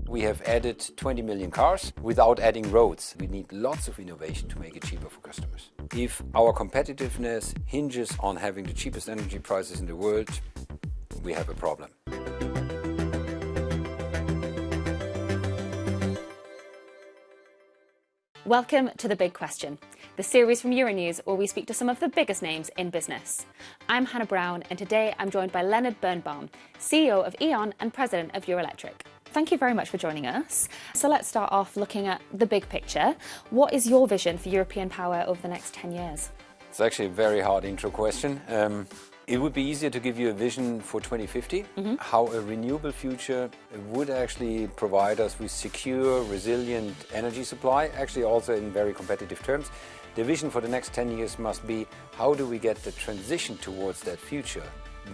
We have added 20 million cars without adding roads. We need lots of innovation to make it cheaper for customers. If our competitiveness hinges on having the cheapest energy prices in the world, we have a problem. Welcome to The Big Question, the series from Euronews where we speak to some of the biggest names in business. I'm Hannah Brown, and today I'm joined by Leonard Birnbaum, CEO of E.ON and President of Eurelectric. Thank you very much for joining us. So let's start off looking at the big picture. What is your vision for European power over the next 10 years? It's actually a very hard intro question. It would be easier to give you a vision for 2050, how a renewable future would actually provide us with secure, resilient energy supply, actually also in very competitive terms. The vision for the next 10 years must be, how do we get the transition towards that future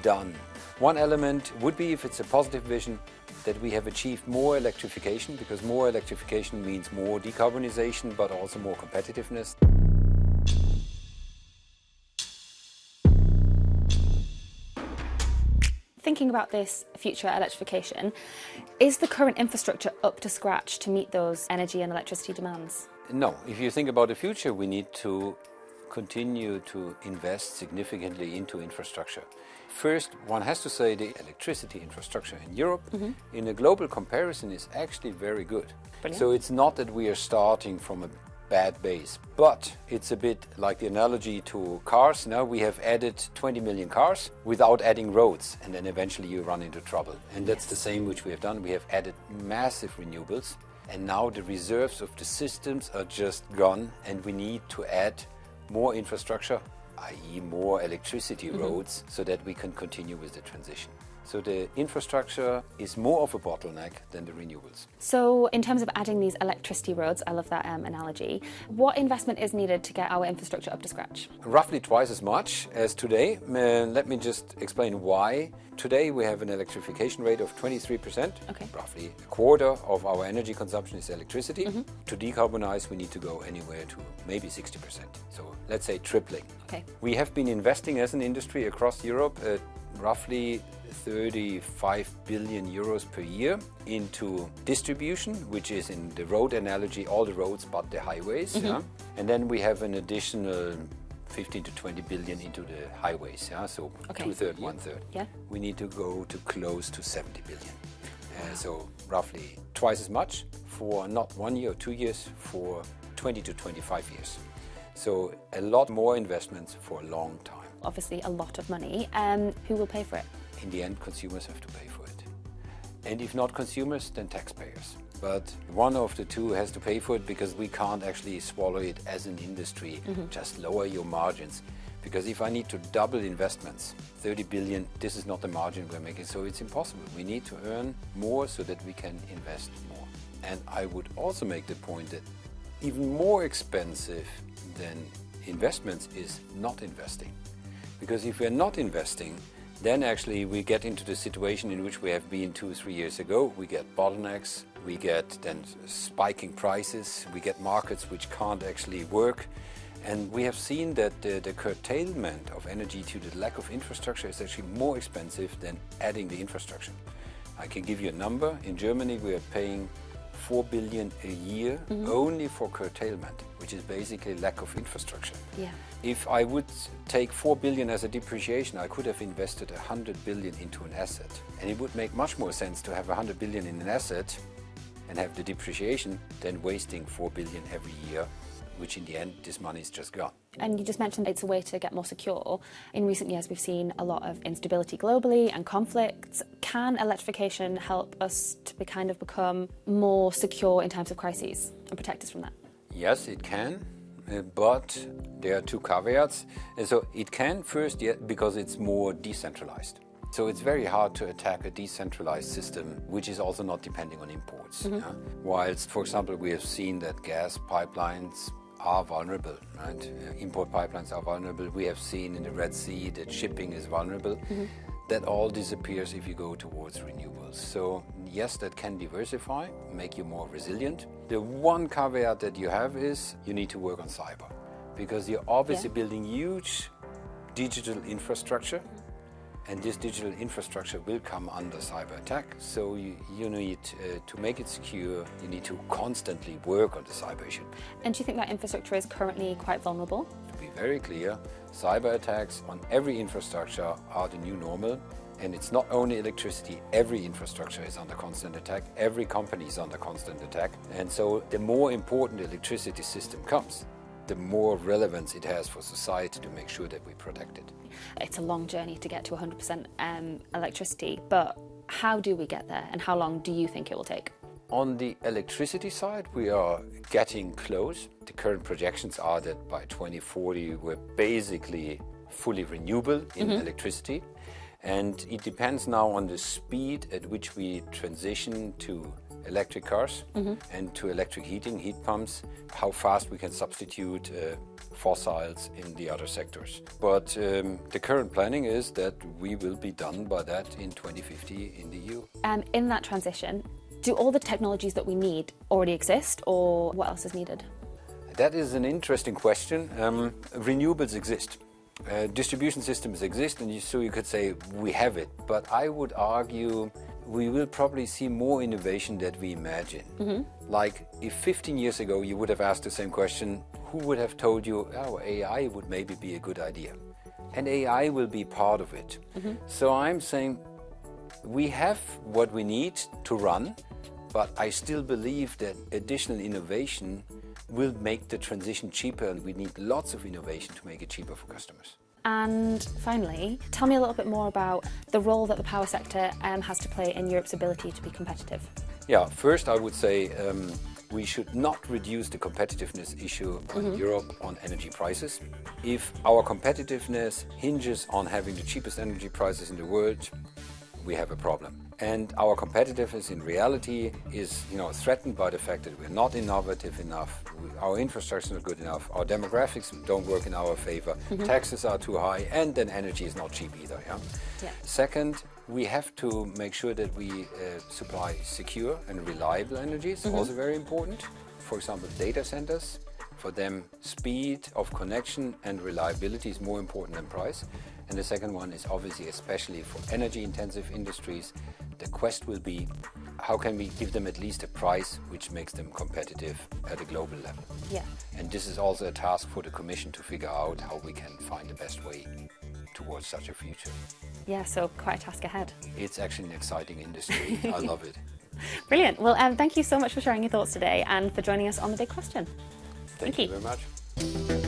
done? One element would be, if it's a positive vision, that we have achieved more electrification, because more electrification means more decarbonization, but also more competitiveness. Thinking about this future electrification, is the current infrastructure up to scratch to meet those energy and electricity demands? No. If you think about the future, we need to continue to invest significantly into infrastructure. First, one has to say the electricity infrastructure in Europe, in a global comparison, is actually very good. Brilliant. So it's not that we are starting from a bad base, but it's a bit like the analogy to cars. Now we have added 20 million cars without adding roads, and then eventually you run into trouble. And that's the same which we have done. We have added massive renewables, and now the reserves of the systems are just gone, and we need to add more infrastructure, i.e. more electricity roads, so that we can continue with the transition. So the infrastructure is more of a bottleneck than the renewables. So in terms of adding these electricity roads, I love that analogy, what investment is needed to get our infrastructure up to scratch? Roughly twice as much as today. Let me just explain why. Today we have an electrification rate of 23%. Okay. Roughly a quarter of our energy consumption is electricity. To decarbonize, we need to go anywhere to maybe 60%. So let's say tripling. Okay. We have been investing as an industry across Europe roughly 35 billion euros per year into distribution, which is, in the road analogy, all the roads but the highways. And then we have an additional 15 to 20 billion into the highways. So two-thirds, one-third. Yeah. We need to go to close to 70 billion. So roughly twice as much for not 1 year or 2 years, for 20 to 25 years. So a lot more investments for a long time. Obviously a lot of money. Who will pay for it? In the end, consumers have to pay for it. And if not consumers, then taxpayers. But one of the two has to pay for it, because we can't actually swallow it as an industry. Just lower your margins. Because if I need to double investments, 30 billion, this is not the margin we're making, so it's impossible. We need to earn more so that we can invest more. And I would also make the point that even more expensive than investments is not investing. Because if we're not investing, then actually we get into the situation in which we have been 2 or 3 years ago. We get bottlenecks, we get then spiking prices, we get markets which can't actually work. And we have seen that the curtailment of energy due to the lack of infrastructure is actually more expensive than adding the infrastructure. I can give you a number. In Germany we are paying 4 billion a year only for curtailment, which is basically lack of infrastructure. Yeah. If I would take 4 billion as a depreciation, I could have invested 100 billion into an asset. And it would make much more sense to have 100 billion in an asset and have the depreciation than wasting 4 billion every year, which in the end, this money is just gone. And you just mentioned it's a way to get more secure. In recent years, we've seen a lot of instability globally and conflicts. Can electrification help us to become more secure in times of crises and protect us from that? Yes, it can, but there are two caveats. And so it can first, because it's more decentralized. So it's very hard to attack a decentralized system, which is also not depending on imports. Whilst, for example, we have seen that gas pipelines are vulnerable, right? Import pipelines are vulnerable. We have seen in the Red Sea that shipping is vulnerable. That all disappears if you go towards renewables. So yes, that can diversify, make you more resilient. The one caveat that you have is you need to work on cyber, because you're obviously building huge digital infrastructure, And this digital infrastructure will come under cyber attack. So you need to make it secure, you need to constantly work on the cyber issue. And do you think that infrastructure is currently quite vulnerable? To be very clear, cyber attacks on every infrastructure are the new normal. And it's not only electricity, every infrastructure is under constant attack, every company is under constant attack. And so the more important the electricity system comes, the more relevance it has for society to make sure that we protect it. It's a long journey to get to 100% electricity, but how do we get there and how long do you think it will take? On the electricity side, we are getting close. The current projections are that by 2040 we're basically fully renewable in electricity. And it depends now on the speed at which we transition to electric cars and to electric heating, heat pumps, how fast we can substitute fossils in the other sectors. But the current planning is that we will be done by that in 2050 in the EU. In that transition, do all the technologies that we need already exist, or what else is needed? That is an interesting question. Renewables exist. Distribution systems exist, and so you could say we have it. But I would argue we will probably see more innovation than we imagine. Like if 15 years ago you would have asked the same question, who would have told you, oh, AI would maybe be a good idea? And AI will be part of it. So I'm saying we have what we need to run, but I still believe that additional innovation will make the transition cheaper, and we need lots of innovation to make it cheaper for customers. And finally, tell me a little bit more about the role that the power sector has to play in Europe's ability to be competitive. Yeah, first I would say we should not reduce the competitiveness issue on Europe on energy prices. If our competitiveness hinges on having the cheapest energy prices in the world, we have a problem. And our competitiveness in reality is, threatened by the fact that we're not innovative enough, our infrastructure is not good enough, our demographics don't work in our favor, taxes are too high, and then energy is not cheap either. Second, we have to make sure that we supply secure and reliable energy. It's also very important. For example, data centers. For them, speed of connection and reliability is more important than price. And the second one is obviously, especially for energy-intensive industries, the quest will be, how can we give them at least a price which makes them competitive at a global level? And this is also a task for the Commission to figure out how we can find the best way towards such a future. So quite a task ahead. It's actually an exciting industry. I love it. Brilliant. Well, thank you so much for sharing your thoughts today and for joining us on The Big Question. Thank you very much.